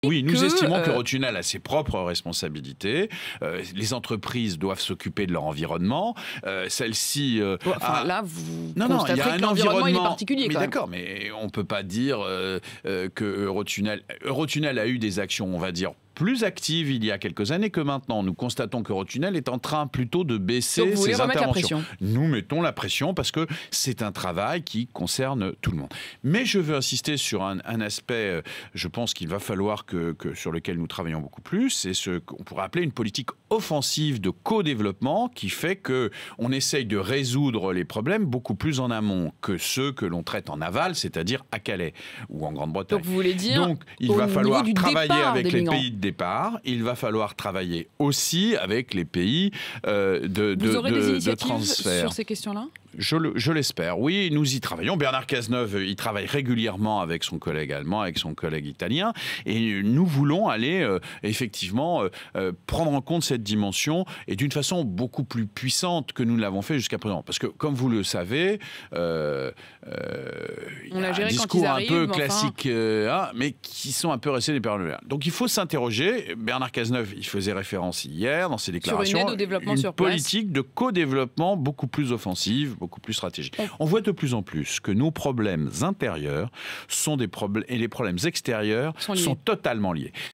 Oui, nous estimons qu'Eurotunnel a ses propres responsabilités. Les entreprises doivent s'occuper de leur environnement. Celle-ci... là, vous non, il y a un environnement, il est particulier. Mais d'accord, mais on ne peut pas dire que Eurotunnel a eu des actions, on va dire, plus active il y a quelques années que maintenant. Nous constatons qu'Eurotunnel est en train plutôt de baisser ses interventions. Nous mettons la pression parce que c'est un travail qui concerne tout le monde. Mais je veux insister sur un aspect, je pense qu'il va falloir sur lequel nous travaillons beaucoup plus, c'est ce qu'on pourrait appeler une politique offensive de co-développement qui fait qu'on essaye de résoudre les problèmes beaucoup plus en amont que ceux que l'on traite en aval, c'est-à-dire à Calais ou en Grande-Bretagne. Donc vous voulez dire il va falloir travailler avec les pays de départ, il va falloir travailler aussi avec les pays Vous aurez des initiatives transfert. Sur ces questions-là ? Je l'espère. Oui, nous y travaillons. Bernard Cazeneuve, il travaille régulièrement avec son collègue allemand, avec son collègue italien. Et nous voulons aller, effectivement, prendre en compte cette dimension et d'une façon beaucoup plus puissante que nous ne l'avons fait jusqu'à présent. Parce que, comme vous le savez, il y a un discours un peu classique, mais qui sont un peu restés des perles. Donc il faut s'interroger. Bernard Cazeneuve, il faisait référence hier dans ses déclarations. Sur une aide au développement sur place. Une politique de co-développement beaucoup plus offensive, beaucoup plus stratégique. On voit de plus en plus que nos problèmes intérieurs et les problèmes extérieurs sont totalement liés.